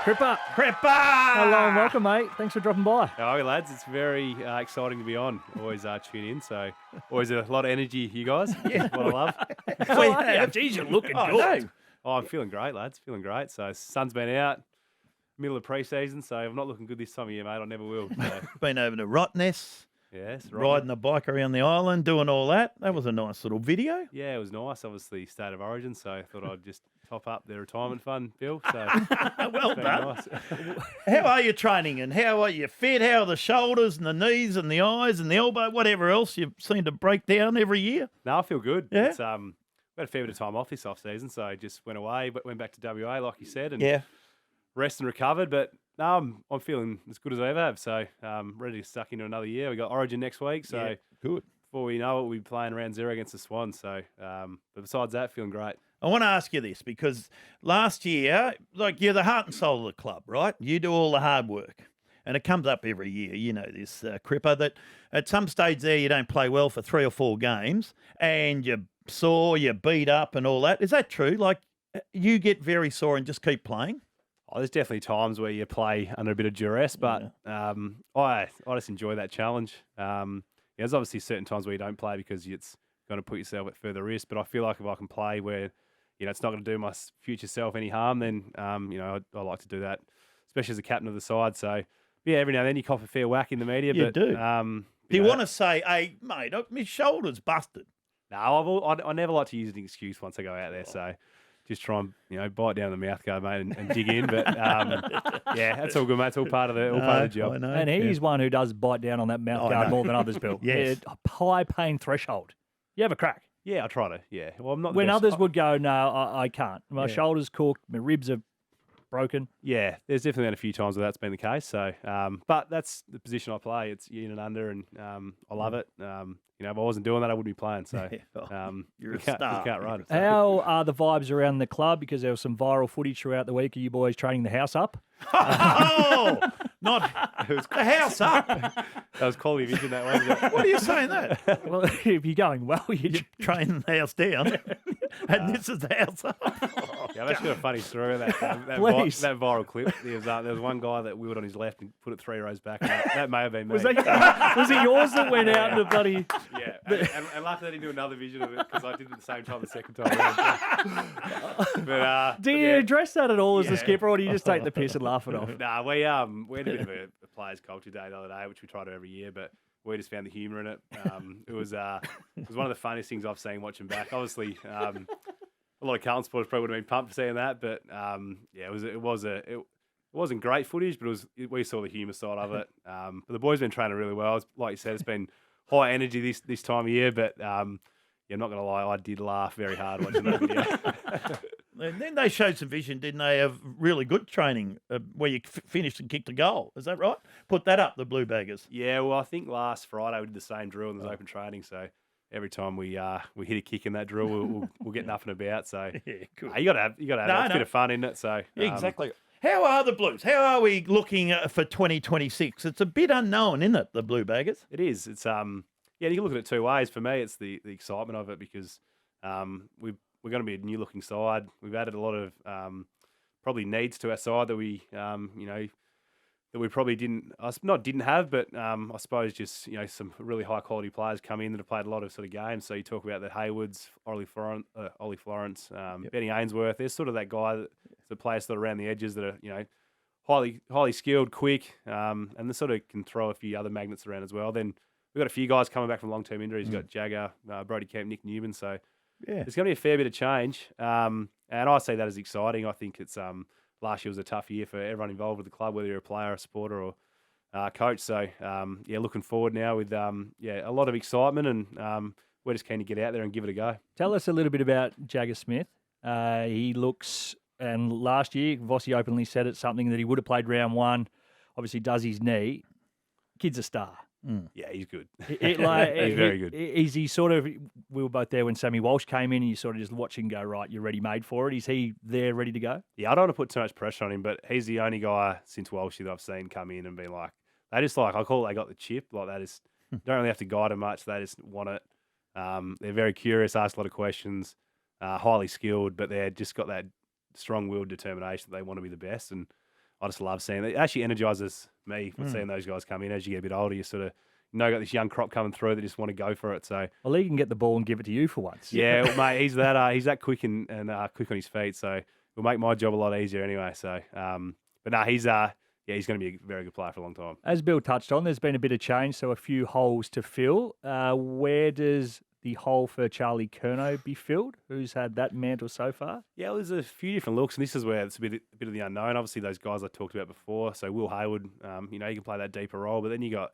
Cripper. Hello and welcome, mate. Thanks for dropping by. How are you, lads? It's very exciting to be on. Always tune in, so always a lot of energy, you guys. Yeah. What I love. Geez, you're looking good. Oh, I'm feeling great, lads. Feeling great. So sun's been out, middle of pre-season, so I'm not looking good this time of year, mate. I never will. So. Been over to Rottnest. Yes, riding the bike around the island, doing all that. That was a nice little video. Yeah, it was nice. Obviously, State of Origin, so I thought I'd just top up their retirement fund, Bill. So well done. Nice. How are you training and how are you fit? How are the shoulders and the knees and the eyes and the elbow, whatever else you seem to break down every year? No, I feel good. Yeah. It's, we had a fair bit of time off this off-season, so I just went away, but went back to WA, like you said, and rest and recovered. But no, I'm feeling as good as I ever have, so ready to suck into another year. We got Origin next week, so good. Before we know it, we'll be playing around zero against the Swans. So, but besides that, feeling great. I want to ask you this because last year, like you're the heart and soul of the club, right? You do all the hard work. And it comes up every year, you know this, Cripper, that at some stage there you don't play well for 3 or 4 games and you're sore, you're beat up and all that. Is that true? Like you get very sore and just keep playing? Oh, there's definitely times where you play under a bit of duress, but I just enjoy that challenge. There's obviously certain times where you don't play because it's going to put yourself at further risk, but I feel like if I can play where, it's not going to do my future self any harm, then, I like to do that, especially as a captain of the side. So, yeah, every now and then you cop a fair whack in the media. You but, do. Do you want to say, hey, mate, my shoulder's busted? No, I never like to use an excuse once I go out there, so just try and, bite down the mouth guard, mate, and dig in. But, that's all good, mate. It's all part of the job. I know. And he's one who does bite down on that mouth guard more than others, Bill. Yes. A high pain threshold. You have a crack. Yeah, I try to, yeah. Well, I'm not the When best. others would go, no, I can't. My shoulder's cooked, my ribs are broken. Yeah, there's definitely been a few times where that's been the case. So, but that's the position I play. It's in and under, and I love it. If I wasn't doing that, I wouldn't be playing. So, you're a star. You can't run. How are the vibes around the club? Because there was some viral footage throughout the week of you boys training the house up. Oh, not the house up. That was quality vision that way. What are you saying that? Well, if you're going well, you Train the house down, and this is the house up. Yeah, I've actually got a funny story about that viral clip. There was one guy that wheeled on his left and put it 3 rows back. And that may have been me. Was it yours that went out in the bloody... Yeah, and luckily I didn't do another vision of it because I did it at the same time the second time around. But, do you address that at all as the skipper, or do you just take the piss and laugh it off? Nah, we had a bit of a players' culture day the other day, which we try to every year, but we just found the humour in it. It was one of the funniest things I've seen watching back. Obviously, a lot of Carlton supporters probably would have been pumped for seeing that, but it wasn't great footage, but we saw the humour side of it. But the boys have been training really well. Like you said, it's been high energy this time of year, but I'm not going to lie, I did laugh very hard watching that video. And then they showed some vision, didn't they, of really good training where you finished and kicked a goal. Is that right? Put that up, the Blue Baggers. Yeah, well, I think last Friday we did the same drill and there's open training, so every time we hit a kick in that drill, we'll get nothing about. So yeah, good. You got to have it's a bit of fun, isn't it? So exactly. How are the Blues? How are we looking for 2026? It's a bit unknown, isn't it, the Blue Baggers? It is. It's you can look at it 2 ways. For me, it's the excitement of it because we're going to be a new looking side. We've added a lot of probably needs to our side that we that we probably didn't have, but I suppose just some really high quality players come in that have played a lot of sort of games. So you talk about the Haywoods, Ollie Florence, Benny Ainsworth. There's sort of that guy that plays sort of around the edges that are highly skilled, quick, and they sort of can throw a few other magnets around as well. Then we've got a few guys coming back from long term injuries. We've got Jagger, Brody Kemp, Nick Newman. So there's going to be a fair bit of change, and I see that as exciting. I think it's last year was a tough year for everyone involved with the club, whether you're a player, a supporter, or coach. So looking forward now with a lot of excitement, and we're just keen to get out there and give it a go. Tell us a little bit about Jagger Smith. He looks, and last year Vossi openly said it's something that he would have played round 1. Obviously, does his knee. Kid's a star. Yeah, he's good. He's very good. Is he sort of, we were both there when Sammy Walsh came in and you sort of just watch him go, right, you're ready made for it. Is he there ready to go? Yeah, I don't want to put too much pressure on him, but he's the only guy since Walsh that I've seen come in and be like, they just I call it, they got the chip. Like they just don't really have to guide him much. They just want it. They're very curious, ask a lot of questions, highly skilled, but they've just got that strong-willed determination that they want to be the best. And I just love seeing it. It actually energises me with seeing those guys come in. As you get a bit older, you sort of got this young crop coming through that just want to go for it. So Well, he can get the ball and give it to you for once. yeah, mate, he's that quick and quick on his feet. So it'll make my job a lot easier anyway. So, but no, he's he's going to be a very good player for a long time. As Bill touched on, there's been a bit of change, so a few holes to fill. Where does the hole for Charlie Curnow be filled? Who's had that mantle so far? Yeah, well, there's a few different looks, and this is where it's a bit of the unknown. Obviously, those guys I talked about before. So Will Hayward, he can play that deeper role, but then you got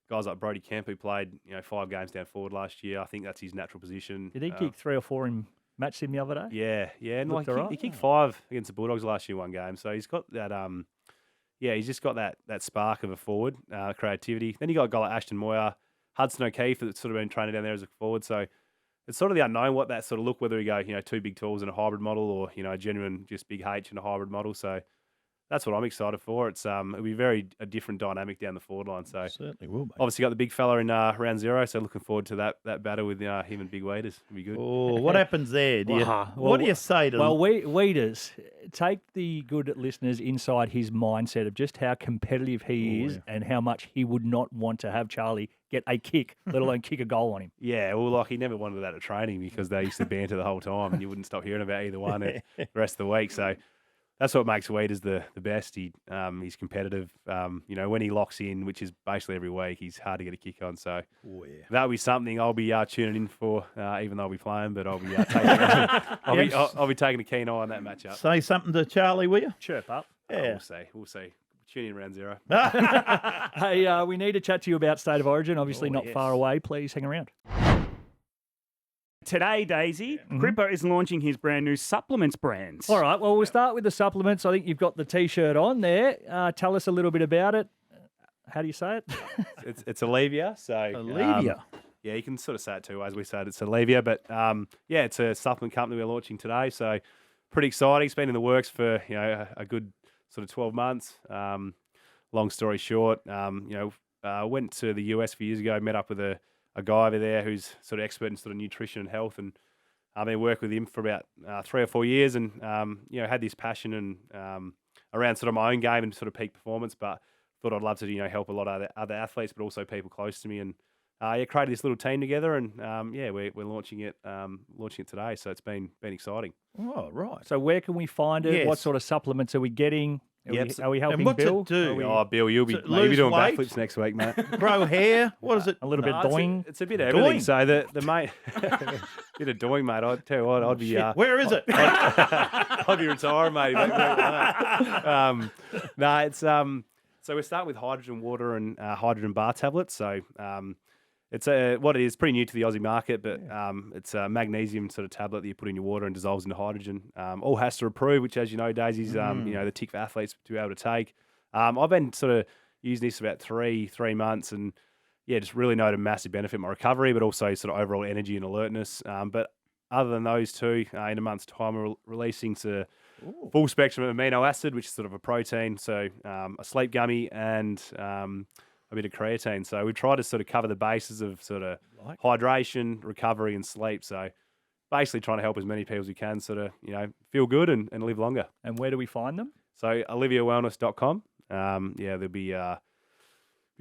guys like Brody Kemp who played 5 games down forward last year. I think that's his natural position. Did he kick 3 or 4 in match sim the other day? Yeah, and Looked like all right. he kicked 5 against the Bulldogs last year, one game. So he's got that. He's just got that spark of a forward, creativity. Then you got a guy like Ashton Moyer, Hudson O'Keefe that's sort of been training down there as a forward. So it's sort of the unknown what that sort of look, whether we go 2 big tools in a hybrid model or a genuine just big H in a hybrid model. So that's what I'm excited for. It's it'll be a different dynamic down the forward line. So Certainly will be. obviously got the big fella in round 0. So looking forward to that battle with him and Big Weeders. It'll be good. Oh, what happens there? Well, what do you say to Well, Weeders, take the good listeners inside his mindset of just how competitive he is and how much he would not want to have Charlie get a kick, let alone kick a goal on him. Yeah, well, like he never wanted that at training because they used to banter the whole time and you wouldn't stop hearing about either one the rest of the week. So that's what makes Weeders the best. He's competitive. When he locks in, which is basically every week, he's hard to get a kick on. So that'll be something I'll be tuning in for, even though I'll be playing, but I'll be I'll be taking a keen eye on that matchup. Say something to Charlie, will you? Chirp up. Yeah. We'll see. Tune in round 0. Hey, we need to chat to you about State of Origin. Obviously not far away. Please hang around. Today, Daisy, Cripper is launching his brand new supplements brands. All right, well, we'll start with the supplements. I think you've got the T-shirt on there. Tell us a little bit about it. How do you say it? It's Alivia. So Alivia. Yeah, you can sort of say it 2 ways. We said it's Alivia, but it's a supplement company we're launching today. So pretty exciting. It's been in the works for a good sort of 12 months. Long story short, went to the US a few years ago, met up with a guy over there who's sort of expert in sort of nutrition and health, and I've been working with him for about 3 or 4 years, and had this passion and around sort of my own game and sort of peak performance, but thought I'd love to help a lot of other athletes, but also people close to me, and created this little team together, and we're launching it today, so it's been exciting. Oh, right. So where can we find it? Yes. What sort of supplements are we getting? Are we helping And what's Bill? it do? Are we- Oh, Bill, you'll be lose doing weight? backflips next week, mate. Grow hair? What is it? A little bit No, doing. It's a bit of everything. Doing? So the mate, bit of doing, mate. I'd tell you what, I'd be. Shit, where is it? I'd be retiring, mate. It's so we're starting with hydrogen water and hydrogen bar tablets. So it's what it is, pretty new to the Aussie market, but it's a magnesium sort of tablet that you put in your water and dissolves into hydrogen. All has to approve, which, as you know, Daisy's the tick for athletes to be able to take. I've been sort of using this about three months, and just really noted a massive benefit in my recovery, but also sort of overall energy and alertness. But other than those two, in a month's time, we're releasing to full spectrum of amino acid, which is sort of a protein, so a sleep gummy and a bit of creatine. So we try to sort of cover the bases of sort of hydration, recovery, and sleep. So basically trying to help as many people as we can sort of, feel good and live longer. And where do we find them? So aliviawellness.com. They'll be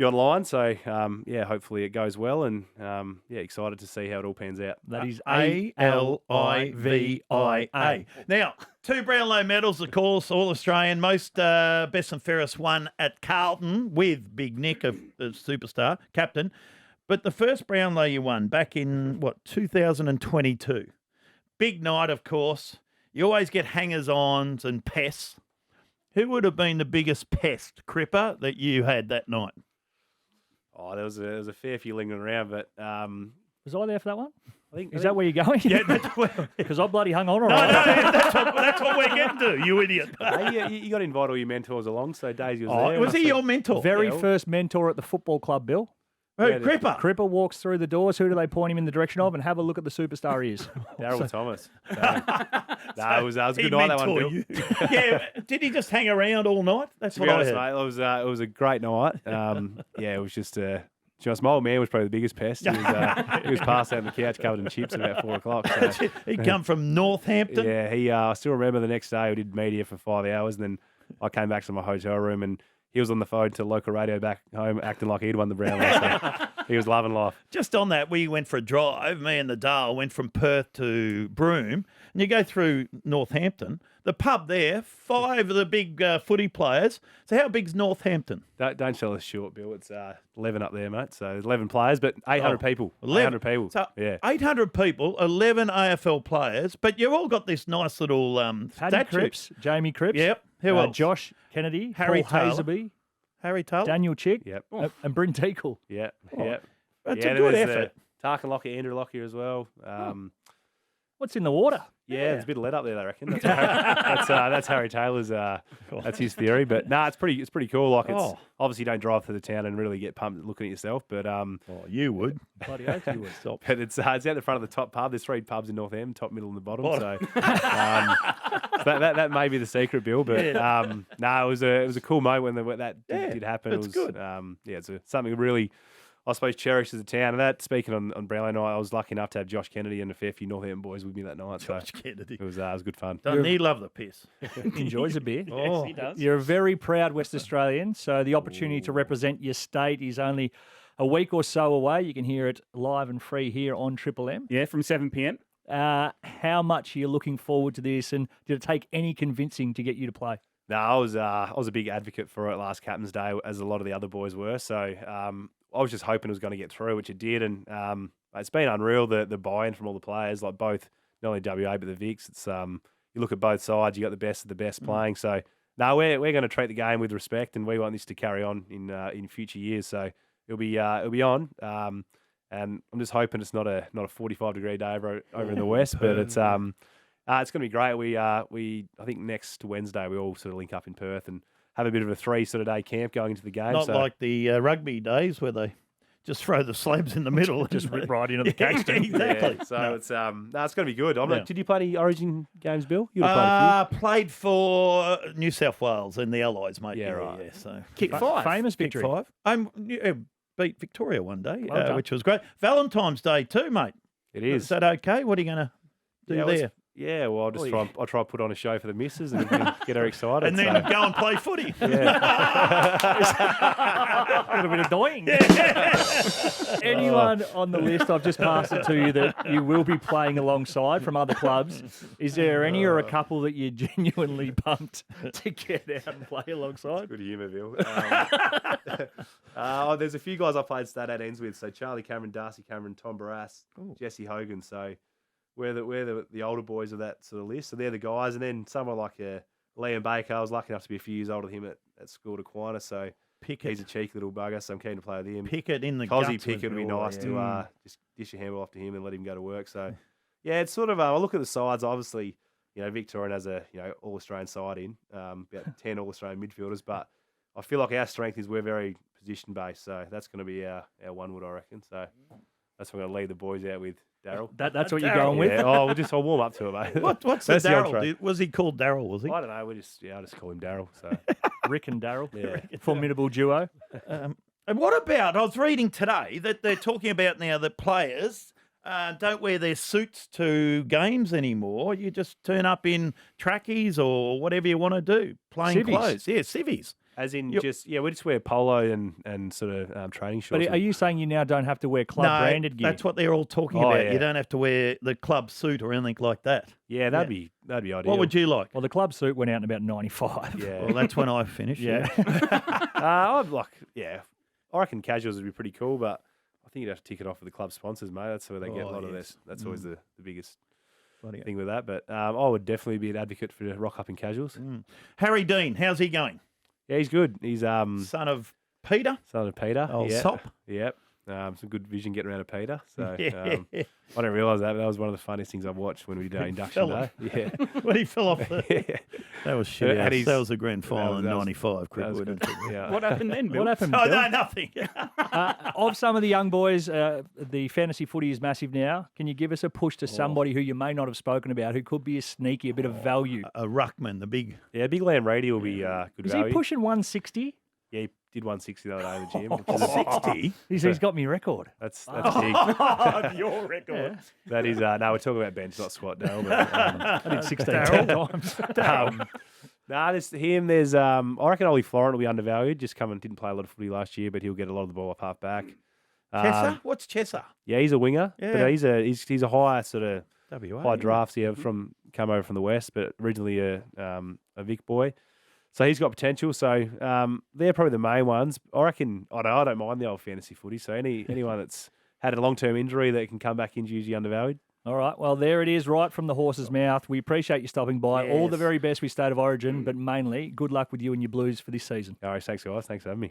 online. So, hopefully it goes well, and, excited to see how it all pans out. That is Alivia. Now, 2 Brownlow medals, of course, all Australian. Most best and fairest won at Carlton with Big Nick, a superstar, captain. But the first Brownlow you won back in, 2022. Big night, of course. You always get hangers-ons and pests. Who would have been the biggest pest, Cripper, that you had that night? Oh, there was a fair few lingering around, but Was I there for that one? I think Is that where you're going? Yeah, that's where... Because I bloody hung on all No, right. that's what we're getting to, you idiot. Hey, you got to invite all your mentors along, so Daisy was there. Was he your mentor? Very first mentor at the football club, Bill. Who, Yeah, Cripper? Cripper walks through the doors. Who do they point him in the direction of? And have a look at the superstar he is. Darryl Thomas. It was a He good night, that one, mentor Bill. you. Yeah, did he just hang around all night? That's To what be I honest, heard. mate, it was a great night. It was just my old man was probably the biggest pest. He was passed out on the couch covered in chips at about 4 o'clock. So. He'd come from Northampton. Yeah, I still remember the next day we did media for 5 hours, and then I came back to my hotel room and he was on the phone to local radio back home acting like he'd won the Brownless. So he was loving life. Just on that, we went for a drive. Me and the Darryl went from Perth to Broome, and you go through Northampton. The pub there, 5 of the big footy players. So how big's Northampton? Don't sell us short, Bill. It's 11 up there, mate. So 11 players, but 800 people. 800 people. So yeah. 800 people, 11 AFL players, but you've all got this nice little Paddy statue. Cripps, Jamie Cripps. Yep. Who else? Josh Kennedy, Harry Paul Taylor. Hazerbee, Harry Taylor. Daniel Chick, Yep. and Bryn Teakle. Yep. Oh, Yep. That's yeah, a good there's, effort. Tarkin Lockyer, Andrew Lockyer as well. What's in the water? Yeah, there's a bit of lead up there, I reckon. That's Harry Taylor's. That's his theory. But no, it's pretty cool. Like it's obviously you don't drive through the town and really get pumped looking at yourself. But You would. Bloody oath you would. Stop. but it's out the front of the top pub. There's 3 pubs in Northampton, top, middle, and the bottom. So that may be the secret, Bill. But no, it was a cool moment when that did happen. It's it was good. It's something really, I suppose, cherished as a town. And that, speaking on Brownlow night, I was lucky enough to have Josh Kennedy and a fair few Northampton boys with me that night. Josh so Kennedy. it was good fun. Doesn't he love the piss? Enjoys a beer. Oh, he does. You're a very proud West Australian, so the opportunity to represent your state is only a week or so away. You can hear it live and free here on Triple M. Yeah, from 7 p.m. How much are you looking forward to this, and did it take any convincing to get you to play? No, I was a big advocate for it last Captain's Day, as a lot of the other boys were. So I was just hoping it was going to get through, which it did, and it's been unreal the buy-in from all the players, like both not only WA but the Vics. It's you look at both sides, you got the best of the best playing. So no, we're going to treat the game with respect, and we want this to carry on in future years. So it'll be on. And I'm just hoping it's not a 45-degree day over in the west, but it's going to be great. We I think next Wednesday we all sort of link up in Perth and have a bit of a 3 sort of day camp going into the game. Not like the rugby days where they just throw the slabs in the middle. Just rip right into the Caxton. Exactly. Yeah, so it's it's going to be good. Did you play any Origin games, Bill? You would have played a Played for New South Wales and the Allies, mate. Yeah, right. Yeah, so Kick 5. Famous kick victory. 5. Beat Victoria one day, Well done. which was great. Valentine's Day too, mate. few. It is. Is that okay? What are you going to do Yeah, there? Yeah, well, I'll just I'll try to put on a show for the missus and get her excited. And then go and play footy. A little bit annoying. Anyone on the list, I've just passed it to you, that you will be playing alongside from other clubs. Is there any or a couple that you're genuinely pumped to get out and play alongside? Good humour, Bill. There's a few guys I played stat at ends with. So Charlie Cameron, Darcy Cameron, Tom Barras, Jesse Hogan. So we're the older boys of that sort of list. So they're the guys. And then someone like Liam Baker, I was lucky enough to be a few years older than him at school at Aquinas. So Pickett. he's a cheeky little bugger, so I'm keen to play with him. Pickett in the Cosy guts Pickett would be nice yeah. to just dish your handball off to him and let him go to work. So, yeah, it's sort of, I look at the sides, obviously, Victorian has a, All-Australian side in, about 10 All-Australian midfielders, but I feel like our strength is we're very position-based, so that's going to be our one wood, I reckon. So that's what I'm going to lead the boys out with, Darryl. That's what you're going with? Yeah, I'll warm up to it, mate. What's the That's the Darryl? entree. Was he called Darryl, was he? I don't know, I just call him Darryl, so. Rick and Darryl. Yeah. Formidable duo. And what about, I was reading today that they're talking about now that players don't wear their suits to games anymore. You just turn up in trackies or whatever you want to do. Plain Civvies. clothes. Yeah, civvies. As in Yep. we just wear polo and sort of training shorts. But are you saying you now don't have to wear club-branded gear? That's what they're all talking Oh, about. yeah. You don't have to wear the club suit or anything like that. Yeah, that'd be ideal. What would you like? Well, the club suit went out in about 95. Yeah. Well, that's when I finished. Yeah. I reckon casuals would be pretty cool, but I think you'd have to tick it off with the club sponsors, mate. That's where they get a lot of this. That's always the biggest Bloody thing with that. But I would definitely be an advocate for rock up in casuals. Harry Dean, how's he going? Yeah, he's good. He's Son of Peter? son of Peter. Old yeah. Sop. Yep. Some good vision getting around to Peter. So Yeah. I didn't realise that, but that was one of the funniest things I've watched when we did our induction Fell day. off. Yeah. When he fell off the... That was shit. And he's- That was a grand final in that was- 95, That was Crickwood. good. Yeah. What happened then, Bill? What happened, Oh, Bill? no, nothing. Of some of the young boys, the fantasy footy is massive now. Can you give us a push to somebody who you may not have spoken about, who could be a sneaky, a bit of value? A ruckman, the big... Yeah, Big Lamb Radio will be good Is value. he pushing 160? Yeah, he did 160 the other day in the gym. Which is 60? He's got me record. That's big. Your record. That is, no, we're talking about bench, not squat, Darryl. But, I did 16 10 times. Nah, there's him. There's I reckon Ollie Florent will be undervalued. Just didn't play a lot of footy last year, but he'll get a lot of the ball off half back. Chesser? What's Chesser? Yeah, he's a winger. Yeah. But he's a high sort of WA. high drafts. Yeah, come over from the west, but originally a Vic boy. So he's got potential. So they're probably the main ones. I reckon. I don't mind the old fantasy footy. So anyone that's had a long-term injury that can come back into usually undervalued. All right. Well, there it is, right from the horse's mouth. We appreciate you stopping by. All the Yes. very best with State of Origin, but mainly good luck with you and your Blues for this season. All right, thanks guys. Thanks for having me.